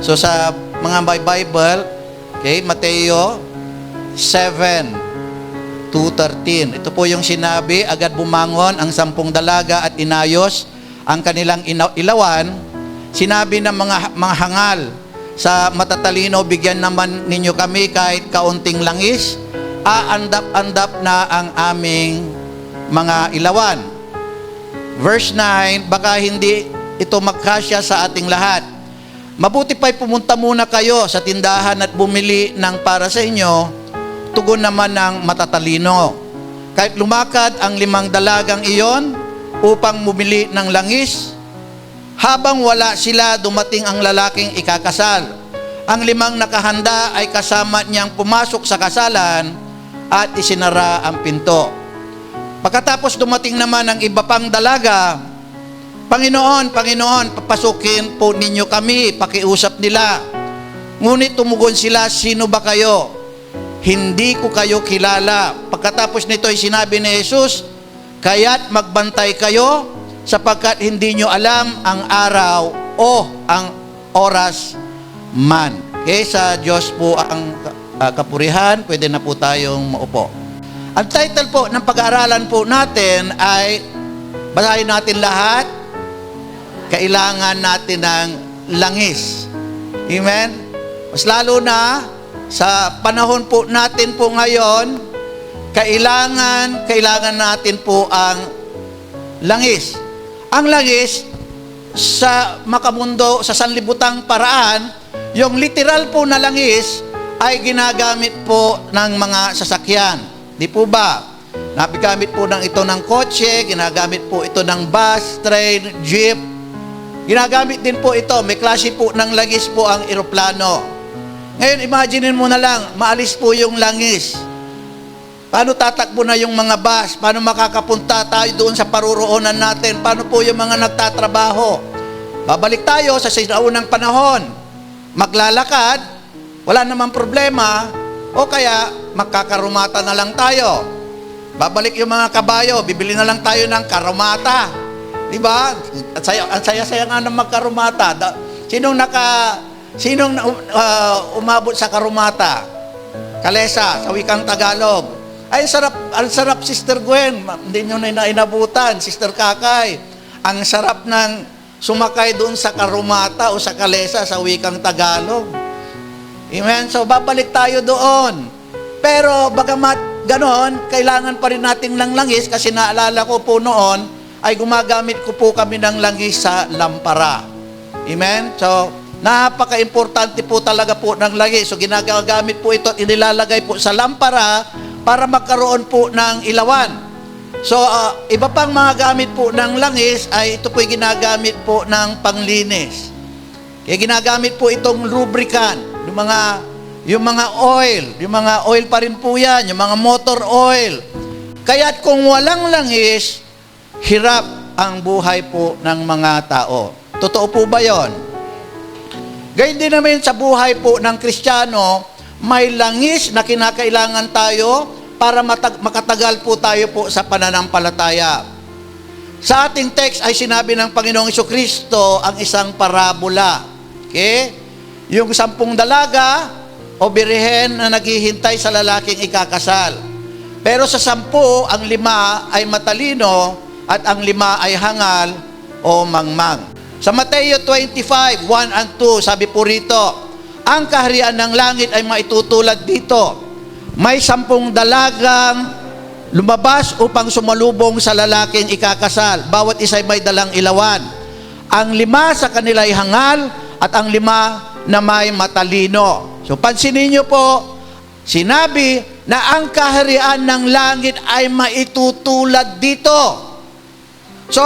So sa mga may Bible, okay, Mateo 7:2-13. Ito po yung sinabi, agad bumangon ang 10 dalaga at inayos ang kanilang ilawan. Sinabi ng mga hangal, sa matatalino, bigyan naman ninyo kami kahit kaunting langis, aandap-andap na ang aming mga ilawan. Verse 9, baka hindi ito magkasya sa ating lahat. Mabuti pa'y pumunta muna kayo sa tindahan at bumili ng para sa inyo, tugon naman ng matatalino. Kahit lumakad ang 5 dalagang iyon upang bumili ng langis, habang wala sila, dumating ang lalaking ikakasal. Ang 5 nakahanda ay kasama niyang pumasok sa kasalan at isinara ang pinto. Pagkatapos dumating naman ang iba pang dalaga, Panginoon, papasukin po ninyo kami, pakiusap nila. Ngunit tumugon sila, sino ba kayo? Hindi ko kayo kilala. Pagkatapos nito ay sinabi ni Jesus, kaya't magbantay kayo, sapagkat hindi nyo alam ang araw o ang oras man. Okay, sa Diyos po ang kapurihan. Pwede na po tayong maupo. Ang title po ng pag-aaralan po natin ay, basahin natin lahat, kailangan natin ng langis. Amen? Mas lalo na sa panahon po natin po ngayon, kailangan natin po ang langis. Ang langis, sa makamundo, sa sanlibutang paraan, yung literal po na langis ay ginagamit po ng mga sasakyan. Di po ba? Nabigamit po ito ng kotse, ginagamit po ito ng bus, train, jeep. Ginagamit din po ito, may klase po ng langis po ang eroplano. Ngayon, imaginin mo na lang, maalis po yung langis. Paano tatakbo na yung mga bus? Paano makakapunta tayo doon sa paruroonan natin? Paano po yung mga nagtatrabaho? Babalik tayo sa sinaunang panahon. Maglalakad, wala namang problema, o kaya magkakarumata na lang tayo. Babalik yung mga kabayo, bibili na lang tayo ng karumata. Diba? Ang saya-saya nga ng magkarumata. Sinong umabot sa karumata? Kalesa, sa wikang Tagalog. Ay, ang sarap, Sister Gwen. Hindi nyo na inabutan, Sister Kakay. Ang sarap ng sumakay doon sa karumata o sa kalesa sa wikang Tagalog. Amen? So, babalik tayo doon. Pero, bagamat ganon, kailangan pa rin natin ng langis kasi naalala ko po noon, ay gumagamit ko po kami ng langis sa lampara. Amen? So, napaka-importante po talaga po ng langis. So, ginagamit po ito at inilalagay po sa lampara para magkaroon po ng ilawan. So, iba pang mga gamit po ng langis ay ito po'y ginagamit po ng panglinis. Kaya ginagamit po itong lubricant, yung mga oil pa rin po yan, yung mga motor oil. Kaya't kung walang langis, hirap ang buhay po ng mga tao. Totoo po ba yon? Gayun din naman sa buhay po ng Kristiyano, may langis na kinakailangan tayo para makatagal po tayo po sa pananampalataya. Sa ating text ay sinabi ng Panginoong Jesucristo ang isang parabola. Okay? Yung 10 dalaga o birhen na naghihintay sa lalaking ikakasal. Pero sa 10, ang 5 ay matalino at ang 5 ay hangal o mangmang. Sa Mateo 25:1 and 2, sabi po rito, ang kaharian ng langit ay maitutulad dito. May 10 dalagang lumabas upang sumalubong sa lalaking ikakasal. Bawat isa ay may dalang ilawan. Ang 5 sa kanila ay hangal at ang 5 na may matalino. So pansinin niyo po, sinabi na ang kaharian ng langit ay maitutulad dito. So,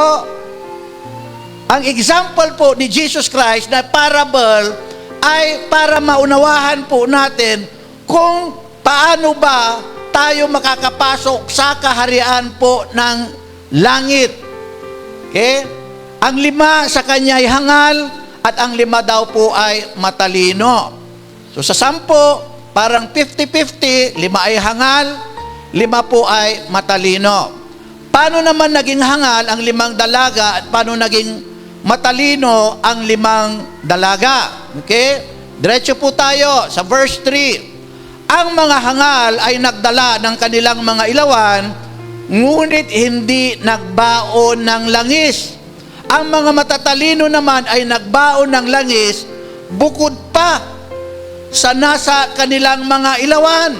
ang example po ni Jesus Christ na parable ay para maunawahan po natin kung paano ba tayo makakapasok sa kaharian po ng langit. Okay? Ang 5 sa kanya ay hangal at ang 5 daw po ay matalino. So sa 10, parang 50-50, 5 ay hangal, 5 po ay matalino. Paano naman naging hangal ang 5 dalaga at paano naging matalino ang 5 dalaga. Okay? Diretso po tayo sa verse 3. Ang mga hangal ay nagdala ng kanilang mga ilawan, ngunit hindi nagbaon ng langis. Ang mga matatalino naman ay nagbaon ng langis, bukod pa sa nasa kanilang mga ilawan.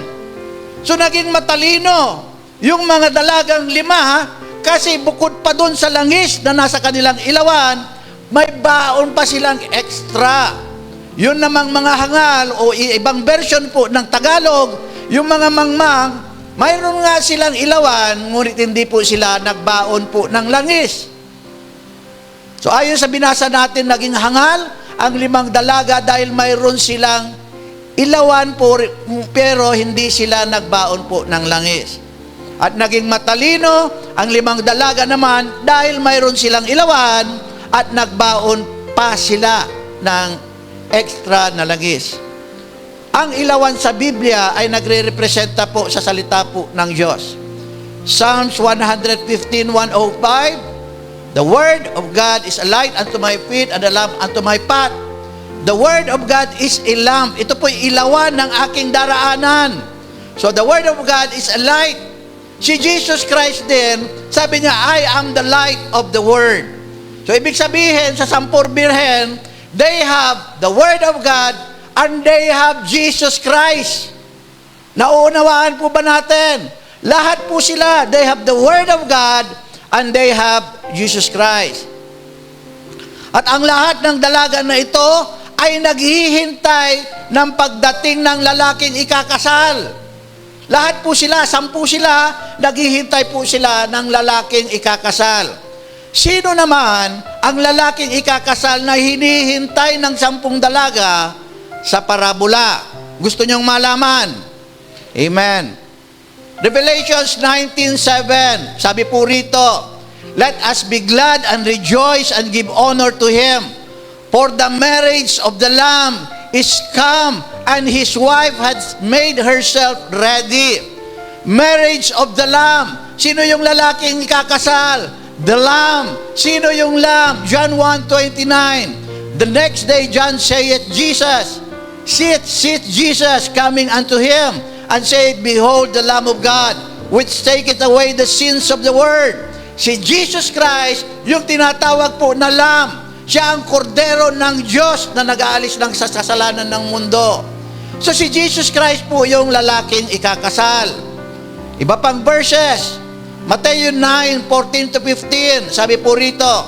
So naging matalino yung mga dalagang 5, kasi bukod pa dun sa langis na nasa kanilang ilawan, may baon pa silang extra. Yun namang mga hangal o ibang version po ng Tagalog, yung mga mangmang, mayroon nga silang ilawan, ngunit hindi po sila nagbaon po ng langis. So ayon sa binasa natin, naging hangal ang 5 dalaga dahil mayroon silang ilawan po, pero hindi sila nagbaon po ng langis. At naging matalino ang 5 dalaga naman dahil mayroon silang ilawan at nagbaon pa sila ng extra na langis. Ang ilawan sa Biblia ay nagre-representa po sa salita po ng Diyos. Psalms 115:105, the Word of God is a light unto my feet and a lamp unto my path. The Word of God is a lamp. Ito po'y ilawan ng aking daraanan. So the Word of God is a light. Si Jesus Christ din, sabi niya, I am the light of the Word. So ibig sabihin, sa 10 birhen, they have the Word of God and they have Jesus Christ. Nauunawaan po ba natin? Lahat po sila, they have the Word of God and they have Jesus Christ. At ang lahat ng dalaga na ito ay naghihintay ng pagdating ng lalaking ikakasal. Lahat po sila, 10 sila, naghihintay po sila ng lalaking ikakasal. Sino naman ang lalaking ikakasal na hinihintay ng 10 dalaga sa parabola? Gusto niyong malaman? Amen. Revelations 19:7, sabi po rito, let us be glad and rejoice and give honor to Him, for the marriage of the Lamb is come, and His wife has made herself ready. Marriage of the Lamb. Sino yung lalaking ikakasal? The Lamb. Sino yung Lamb? John 1:29. The next day John saith, Jesus, sit Jesus coming unto him, and said, behold the Lamb of God, which taketh away the sins of the world. Si Jesus Christ, yung tinatawag po na Lamb. Siya ang kordero ng Diyos na nag-aalis ng kasalanan ng mundo. So si Jesus Christ po yung lalaking ikakasal. Iba pang verses. Matthew 9:14-15, sabi po rito,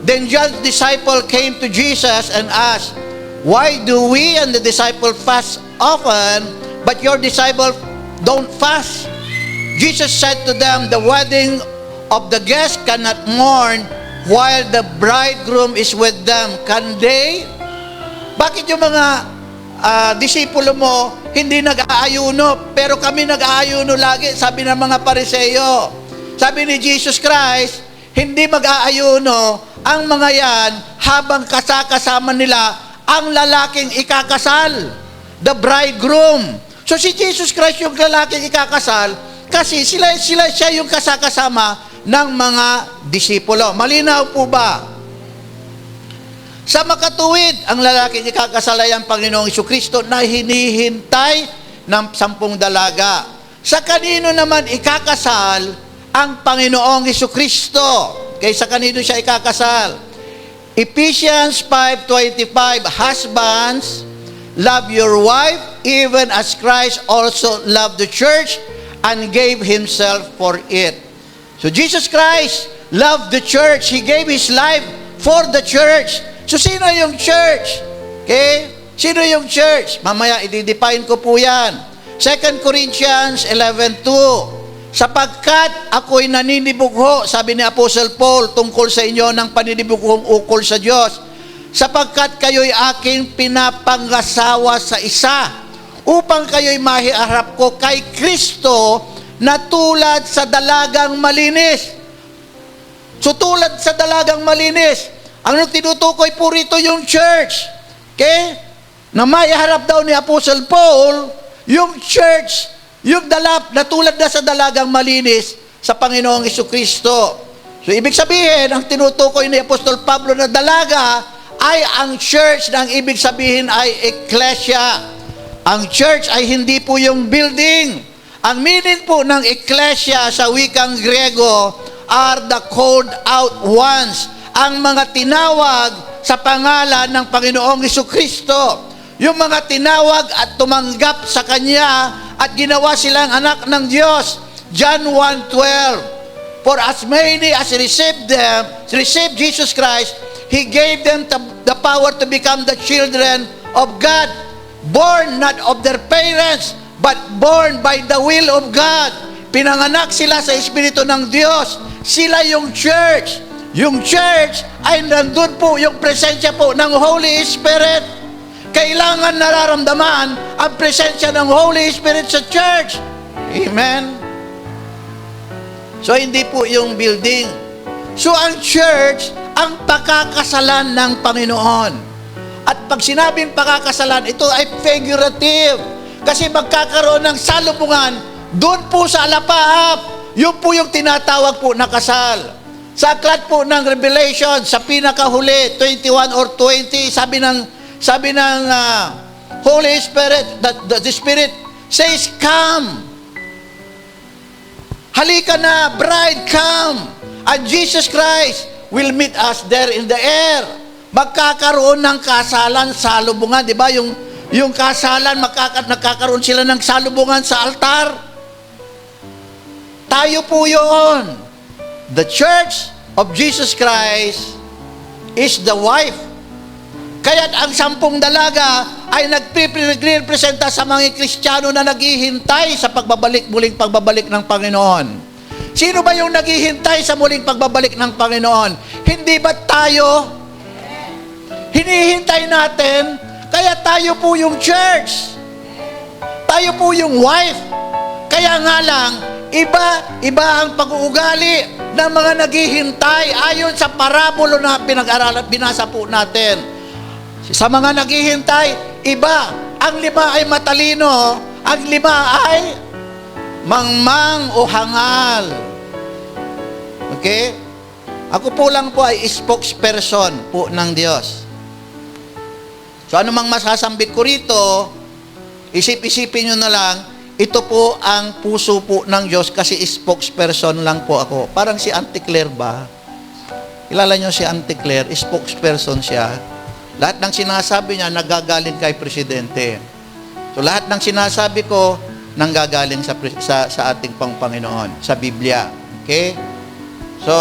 then John's disciple came to Jesus and asked, why do we and the disciple fast often, but your disciple don't fast? Jesus said to them, the wedding of the guest cannot mourn while the bridegroom is with them. Can they? Bakit yung mga disipulo mo hindi nag-aayuno, pero kami nag-aayuno lagi? Sabi ng mga Pariseo. Sabi ni Jesus Christ, hindi mag-aayuno ang mga yan habang kasama nila ang lalaking ikakasal, the bridegroom. So si Jesus Christ yung lalaking ikakasal kasi siya yung kasama ng mga disipulo. Malinaw po ba? Sa makatuwid, ang lalaking ikakasal ay ang Panginoong Jesucristo na hinihintay ng 10 dalaga. Sa kanino naman ikakasal ang Panginoong Jesucristo? Kaysa kanino siya ikakasal? Ephesians 5:25, husbands, love your wife, even as Christ also loved the church and gave Himself for it. So Jesus Christ loved the church. He gave His life for the church. So sino yung church? Okay? Sino yung church? Mamaya i-define ko po yan. 2 Corinthians 11:2, sapagkat ako'y naninibugho, sabi ni Apostle Paul, tungkol sa inyo ng paninibughong ukol sa Diyos, sapagkat kayo'y aking pinapangasawa sa isa, upang kayo'y mahiharap ko kay Kristo na tulad sa dalagang malinis. So tulad sa dalagang malinis, ang tinutukoy po rito yung church. Okay? Na maiharap daw ni Apostle Paul, yung church, yung dalap na tulad na sa dalagang malinis sa Panginoong Jesucristo. So, ibig sabihin, ang tinutukoy ni Apostol Pablo na dalaga ay ang church na ang ibig sabihin ay ecclesia. Ang church ay hindi po yung building. Ang meaning po ng ecclesia sa wikang Griego are the called out ones, ang mga tinawag sa pangalan ng Panginoong Jesucristo. Yung mga tinawag at tumanggap sa Kanya at ginawa silang anak ng Diyos. John 1:12, for as many as received Jesus Christ, He gave them the power to become the children of God, born not of their parents, but born by the will of God. Pinanganak sila sa Espiritu ng Diyos. Sila yung church. Yung church ay nandun po yung presensya po ng Holy Spirit. Kailangan nararamdaman ang presensya ng Holy Spirit sa church. Amen? So, hindi po yung building. So, ang church, ang pakakasalan ng Panginoon. At pag sinabing pakakasalan, ito ay figurative. Kasi magkakaroon ng salubungan doon po sa alapaap. Yun po yung tinatawag po na kasal. Sa aklat po ng Revelation, sa pinakahuli, 21 or 20, sabi ng Holy Spirit, the Spirit says, come. Halika na, bride, come. And Jesus Christ will meet us there in the air. Magkakaroon ng kasalan, salubungan, di ba? Yung kasalan, nagkakaroon sila ng salubungan sa altar. Tayo po yun. The Church of Jesus Christ is the wife. Kaya't ang 10 dalaga ay nagre-representa sa mga Kristiyano na naghihintay sa muling pagbabalik ng Panginoon. Sino ba yung naghihintay sa muling pagbabalik ng Panginoon? Hindi ba tayo? Hinihintay natin, kaya tayo po yung church. Tayo po yung wife. Kaya nga lang, iba ang pag-uugali ng mga naghihintay ayon sa parabolo na pinag-aralan, binasa po natin. Sa mga naghihintay, iba. Ang 5 ay matalino, ang 5 ay mangmang o hangal. Okay? Ako po lang po ay spokesperson po ng Diyos. So ano mang masasambit ko rito, isip-isipin nyo na lang, ito po ang puso po ng Diyos kasi spokesperson lang po ako. Parang si Auntie Claire ba? Kilala nyo si Auntie Claire, spokesperson siya. Lahat ng sinasabi niya, nagagaling kay Presidente. So lahat ng sinasabi ko, nanggagaling sa ating Panginoon, sa Biblia. Okay? So,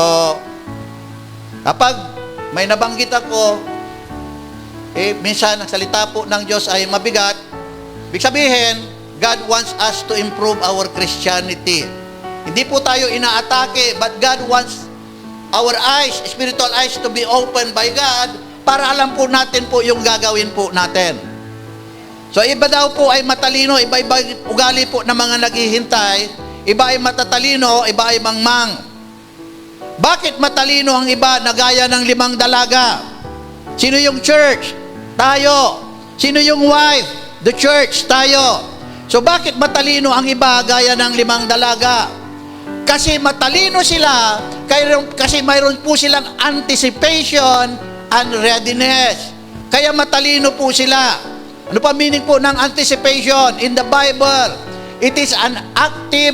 kapag may nabanggit ako, minsan ang salita po ng Diyos ay mabigat, ibig sabihin, God wants us to improve our Christianity. Hindi po tayo inaatake, but God wants our eyes, spiritual eyes to be opened by God para alam po natin po yung gagawin po natin. So, iba daw po ay matalino, iba-iba ugali po ng mga naghihintay, iba ay matatalino, iba ay mangmang. Bakit matalino ang iba na gaya ng 5 dalaga? Sino yung church? Tayo. Sino yung wife? The church, tayo. So, bakit matalino ang iba gaya ng 5 dalaga? Kasi matalino sila, kasi mayroon po silang anticipation and readiness. Kaya matalino po sila. Ano pa meaning po ng anticipation? In the Bible, it is an active,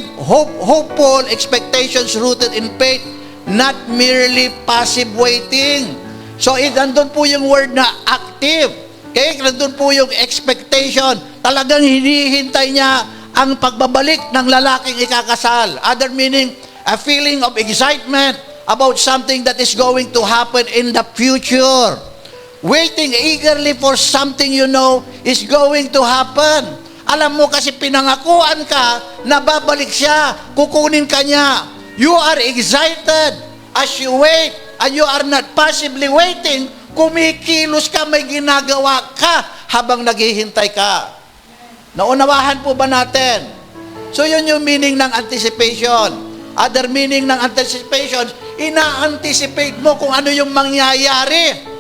hopeful expectations rooted in faith, not merely passive waiting. So, nandun po yung word na active. Kaya nandun po yung expectation. Talagang hinihintay niya ang pagbabalik ng lalaking ikakasal. Other meaning, a feeling of excitement about something that is going to happen in the future. Waiting eagerly for something you know is going to happen. Alam mo kasi pinangakuan ka na babalik siya, kukunin ka niya. You are excited as you wait, and you are not passively waiting. Kumikilos ka, may ginagawa ka habang naghihintay ka. Naunawahan po ba natin? So yun yung meaning ng anticipation. Other meaning ng anticipation, ina-anticipate mo kung ano yung mangyayari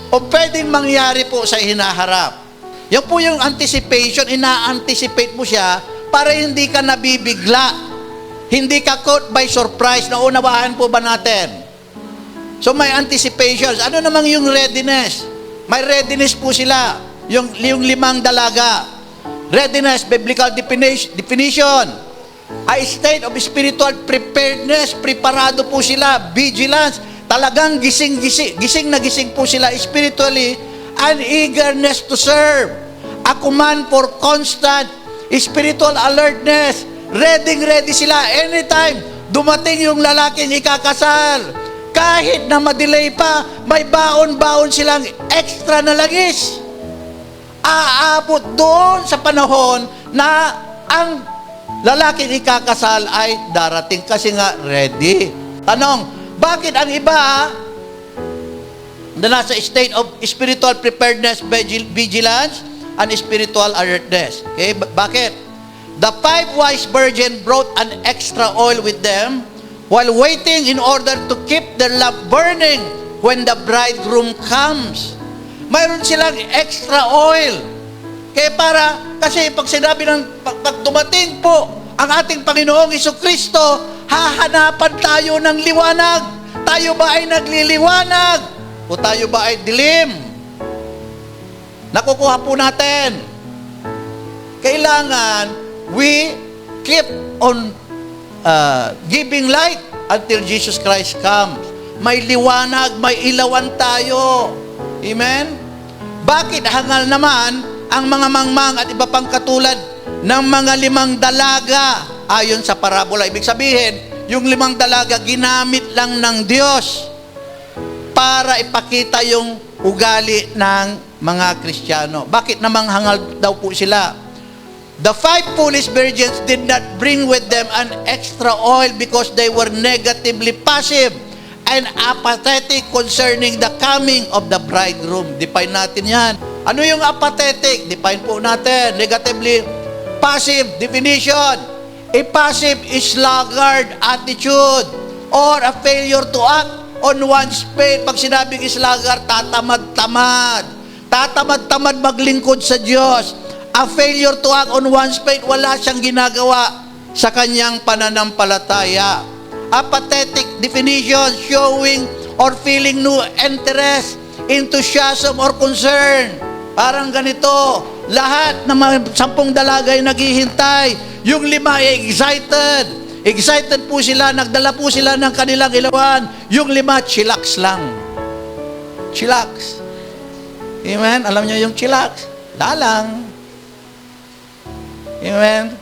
o pwedeng mangyari po sa hinaharap. Yan po yung anticipation, ina-anticipate mo siya para hindi ka nabibigla. Hindi ka caught by surprise. Naunawahan po ba natin? So may anticipations. Ano namang yung readiness? May readiness po sila. Yung 5 dalaga. Readiness, biblical definition. A state of spiritual preparedness. Preparado po sila. Vigilance. Talagang gising na gising po sila spiritually. And eagerness to serve. A command for constant spiritual alertness. Ready sila anytime dumating yung lalaking ikakasal. Kahit na madelay pa, may baon-baon silang extra na langis. Aabot doon sa panahon na ang lalaking ikakasal ay darating kasi nga ready. Tanong, bakit ang iba na nasa state of spiritual preparedness, vigilance, and spiritual alertness? Okay, bakit? The 5 wise virgins brought an extra oil with them while waiting in order to keep their lamp burning when the bridegroom comes. Mayroon silang extra oil. Kasi pag sinabi ng pag dumating po ang ating Panginoong Jesucristo, hahanapan tayo ng liwanag. Tayo ba ay nagliliwanag? O tayo ba ay dilim? Nakukuha po natin. Kailangan we keep on giving light until Jesus Christ comes. May liwanag, may ilawan tayo. Amen? Bakit hangal naman ang mga mangmang at iba pang katulad ng mga 5 dalaga ayon sa parabola? Ibig sabihin, yung 5 dalaga ginamit lang ng Diyos para ipakita yung ugali ng mga Kristiyano. Bakit namang hangal daw po sila? The 5 foolish virgins did not bring with them an extra oil because they were negatively passive and apathetic concerning the coming of the bridegroom. Define natin yan. Ano yung apathetic? Define po natin. Negatively passive definition. A passive is sluggard attitude or a failure to act on one's faith. Pag sinabing sluggard, tatamad-tamad. Tatamad-tamad maglingkod sa Diyos. A failure to act on one's faith, wala siyang ginagawa sa kanyang pananampalataya. Apathetic definition, showing or feeling no interest, enthusiasm or concern. Parang ganito, lahat ng mga 10 dalaga ay naghihintay. Yung 5 ay excited. Excited po sila, nagdala po sila ng kanilang ilawan. Yung 5, chillax lang. Chillax. Amen? Alam niyo yung chillax? Dalang. Amen?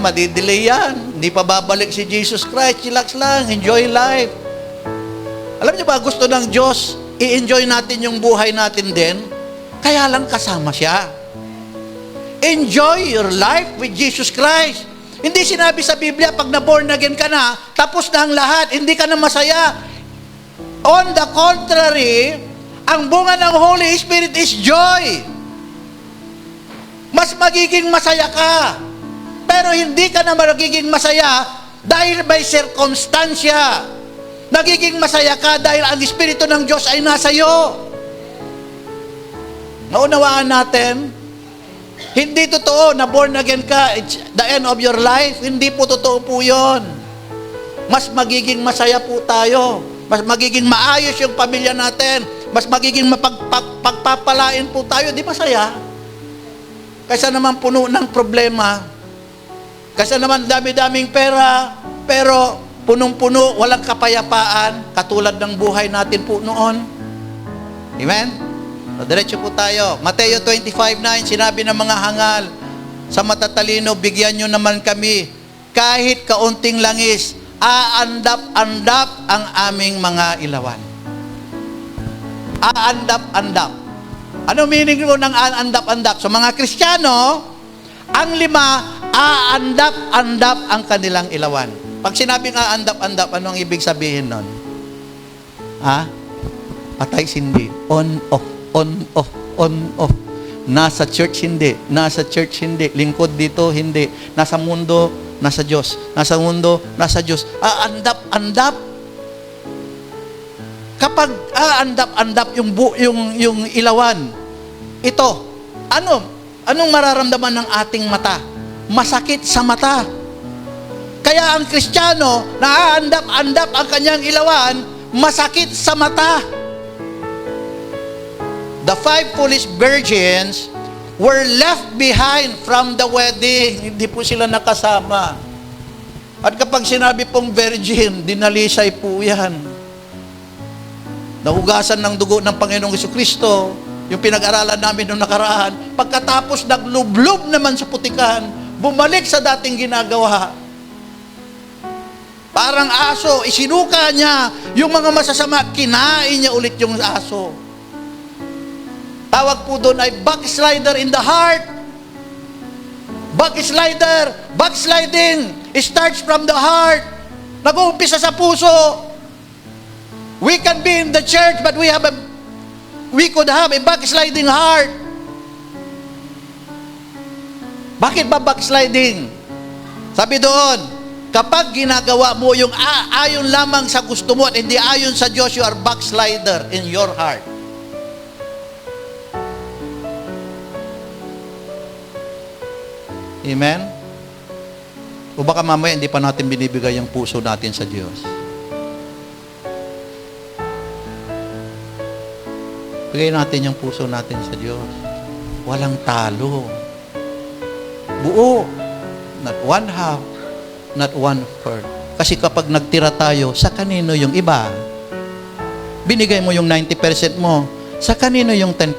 Madidelay yan. Hindi pa babalik si Jesus Christ. Chillax lang. Enjoy life. Alam niyo ba, gusto ng Diyos, i-enjoy natin yung buhay natin din, kaya lang kasama siya. Enjoy your life with Jesus Christ. Hindi sinabi sa Biblia, pag na-born again ka na, tapos na ang lahat, hindi ka na masaya. On the contrary, ang bunga ng Holy Spirit is joy. Mas magiging masaya ka. Pero hindi ka na magiging masaya dahil may circumstansya. Nagiging masaya ka dahil ang Espiritu ng Diyos ay nasa iyo. Naunawaan natin, hindi totoo na born again ka, it's the end of your life. Hindi po totoo po yun. Mas magiging masaya po tayo. Mas magiging maayos yung pamilya natin. Mas magiging pagpapalain po tayo. Di masaya? Kaysa naman puno ng problema. Kaysa naman dami-daming pera, pero punong-puno, walang kapayapaan, katulad ng buhay natin po noon. Amen? So, diretso po tayo. Mateo 25:9, sinabi ng mga hangal, sa matatalino, bigyan nyo naman kami, kahit kaunting langis, aandap-andap ang aming mga ilawan. Aandap-andap. Ano meaning ko ng aandap-andap? So mga Kristiyano, ang 5, aandap-andap ang kanilang ilawan. Pag sinabing aandap-andap, ano ang ibig sabihin nun? Patay sindi. On, off, on, off, on, off. Nasa church, hindi. Nasa church, hindi. Lingkod dito, hindi. Nasa mundo, nasa Diyos. Nasa mundo, nasa Diyos. Aandap-andap. Kapag aandap-andap yung ilawan, ito, anong mararamdaman ng ating mata? Masakit sa mata. Kaya ang Kristiyano, naaandap-andap ang kanyang ilawan, masakit sa mata. The 5 foolish virgins were left behind from the wedding. Hindi po sila nakasama. At kapag sinabi pong virgin, dinalisay po yan. Nahugasan ng dugo ng Panginoong Jesucristo, yung pinag-aralan namin noong nakaraan, pagkatapos naglublob naman sa putikan, bumalik sa dating ginagawa. Parang aso, isinuka niya yung mga masasama, kinain niya ulit yung aso. Tawag po doon ay backslider in the heart. Backsliding, it starts from the heart. Nag-uumpisa sa puso. We can be in the church, but we could have a backsliding heart. Bakit ba backsliding? Sabi doon, kapag ginagawa mo yung ayon lamang sa gusto mo at hindi ayon sa Diyos, you are backslider in your heart. Amen? O baka mamaya hindi pa natin binibigay yung puso natin sa Diyos. Bigay natin yung puso natin sa Diyos. Walang talo. Buo. Not one half, not one third. Kasi kapag nagtira tayo, sa kanino yung iba? Binigay mo yung 90% mo. Sa kanino yung 10%?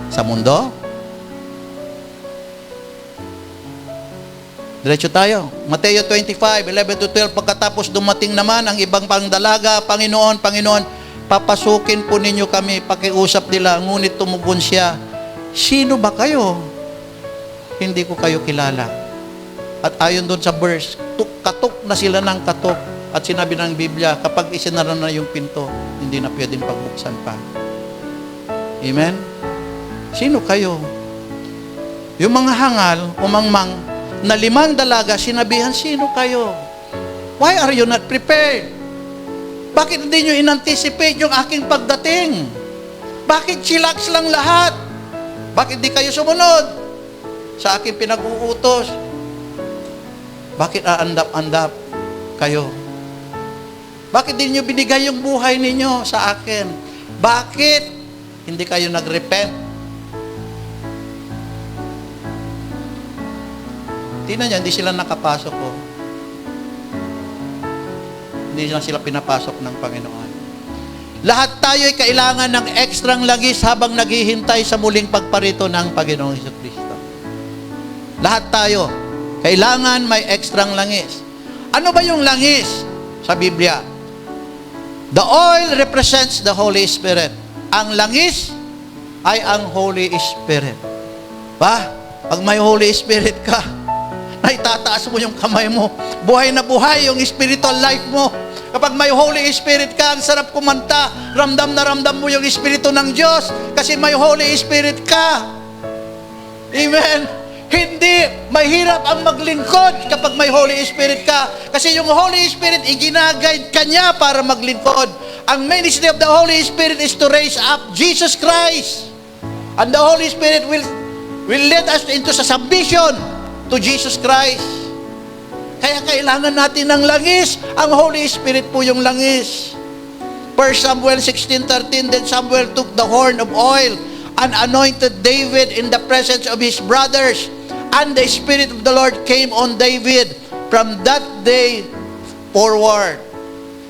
Sa mundo? Diretso tayo. Mateo 25:11-12. Pagkatapos dumating naman ang ibang pangdalaga, Panginoon, papasukin po ninyo kami. Pakiusap nila, ngunit tumugon siya, sino ba kayo? Hindi ko kayo kilala. At ayon doon sa verse, katok na sila ng katok. At sinabi ng Biblia, kapag isinara na yung pinto, hindi na pwedeng pagbuksan pa. Amen? Sino kayo? Yung mga hangal, umangmang, na 5 dalaga, sinabihan, sino kayo? Why are you not prepared? Bakit hindi nyo in-anticipate yung aking pagdating? Bakit chillax lang lahat? Bakit di kayo sumunod sa aking pinag-uutos? Bakit aandap-andap kayo? Bakit di nyo binigay yung buhay ninyo sa akin? Bakit hindi kayo nag-repent? Tingnan niya, hindi sila nakapasok ko. Hindi lang sila pinapasok ng Panginoon. Lahat tayo ay kailangan ng ekstrang langis habang naghihintay sa muling pagparito ng Panginoong Jesucristo. Lahat tayo, kailangan may ekstrang langis. Ano ba yung langis sa Biblia? The oil represents the Holy Spirit. Ang langis ay ang Holy Spirit. Pag may Holy Spirit ka, ay tataas mo yung kamay mo. Buhay na buhay yung spiritual life mo. Kapag may Holy Spirit ka, ang sarap kumanta. Ramdam na ramdam mo yung Espiritu ng Diyos kasi may Holy Spirit ka. Amen? Hindi mahirap ang maglingkod kapag may Holy Spirit ka. Kasi yung Holy Spirit, iginagayad ka niya para maglingkod. Ang ministry of the Holy Spirit is to raise up Jesus Christ. And the Holy Spirit will lead us into submission to Jesus Christ. Kaya kailangan natin ng langis. Ang Holy Spirit po yung langis. 1 Samuel 16:13, then Samuel took the horn of oil and anointed David in the presence of his brothers. And the Spirit of the Lord came on David from that day forward.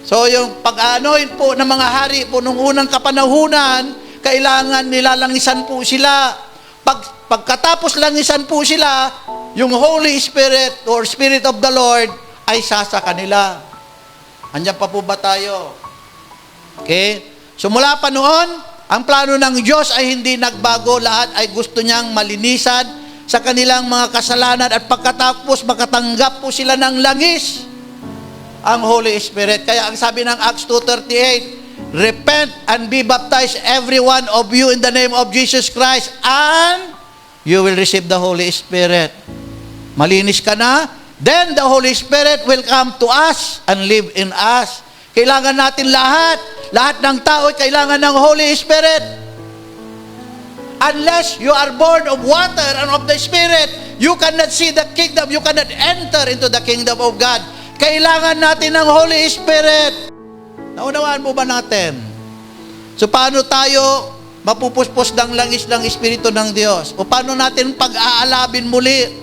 So yung pag-anoint po ng mga hari po nung unang kapanahunan, kailangan nilalangisan po sila. Pagkatapos langisan po sila, yung Holy Spirit or Spirit of the Lord ay sasa kanila. Andiyan pa po ba tayo? Okay? So mula pa noon, ang plano ng Diyos ay hindi nagbago. Lahat ay gusto niyang malinisan sa kanilang mga kasalanan at pagkatapos makatanggap po sila ng langis, ang Holy Spirit. Kaya ang sabi ng Acts 2:38, repent and be baptized every one of you in the name of Jesus Christ and you will receive the Holy Spirit. Malinis ka na, then the Holy Spirit will come to us and live in us. Kailangan natin lahat ng tao ay kailangan ng Holy Spirit. Unless you are born of water and of the Spirit, you cannot see the kingdom, you cannot enter into the kingdom of God. Kailangan natin ng Holy Spirit. Naunawaan mo ba natin? So paano tayo mapupuspos ng langis ng Espiritu ng Diyos? O paano natin pag-aalabin muli?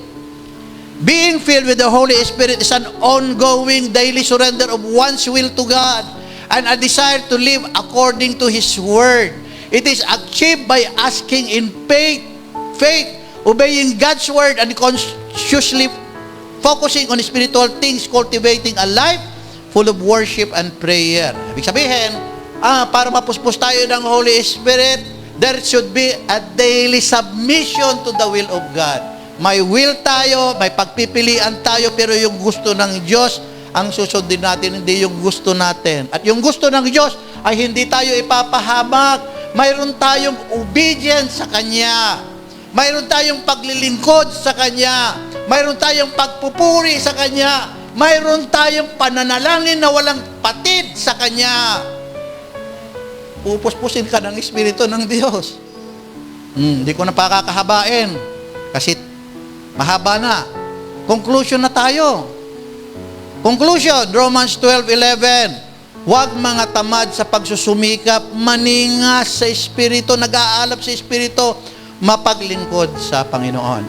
Being filled with the Holy Spirit is an ongoing daily surrender of one's will to God and a desire to live according to His Word. It is achieved by asking in faith, obeying God's Word and consciously focusing on spiritual things, cultivating a life full of worship and prayer. Ibig sabihin, para mapuspos tayo ng Holy Spirit, there should be a daily submission to the will of God. May will tayo, may pagpipilian tayo, pero yung gusto ng Diyos ang susundin natin, hindi yung gusto natin. At yung gusto ng Diyos ay hindi tayo ipapahamak. Mayroon tayong obedience sa Kanya. Mayroon tayong paglilingkod sa Kanya. Mayroon tayong pagpupuri sa Kanya. Mayroon tayong pananalangin na walang patid sa Kanya. Pupuspusin ka ng Espiritu ng Diyos. Hindi ko na pakakahabain kasi mahaba na. Conclusion na tayo. Conclusion, Romans 12:11. Huwag mga tamad sa pagsusumikap, maningas sa Espiritu, nag-aalab sa Espiritu, mapaglingkod sa Panginoon.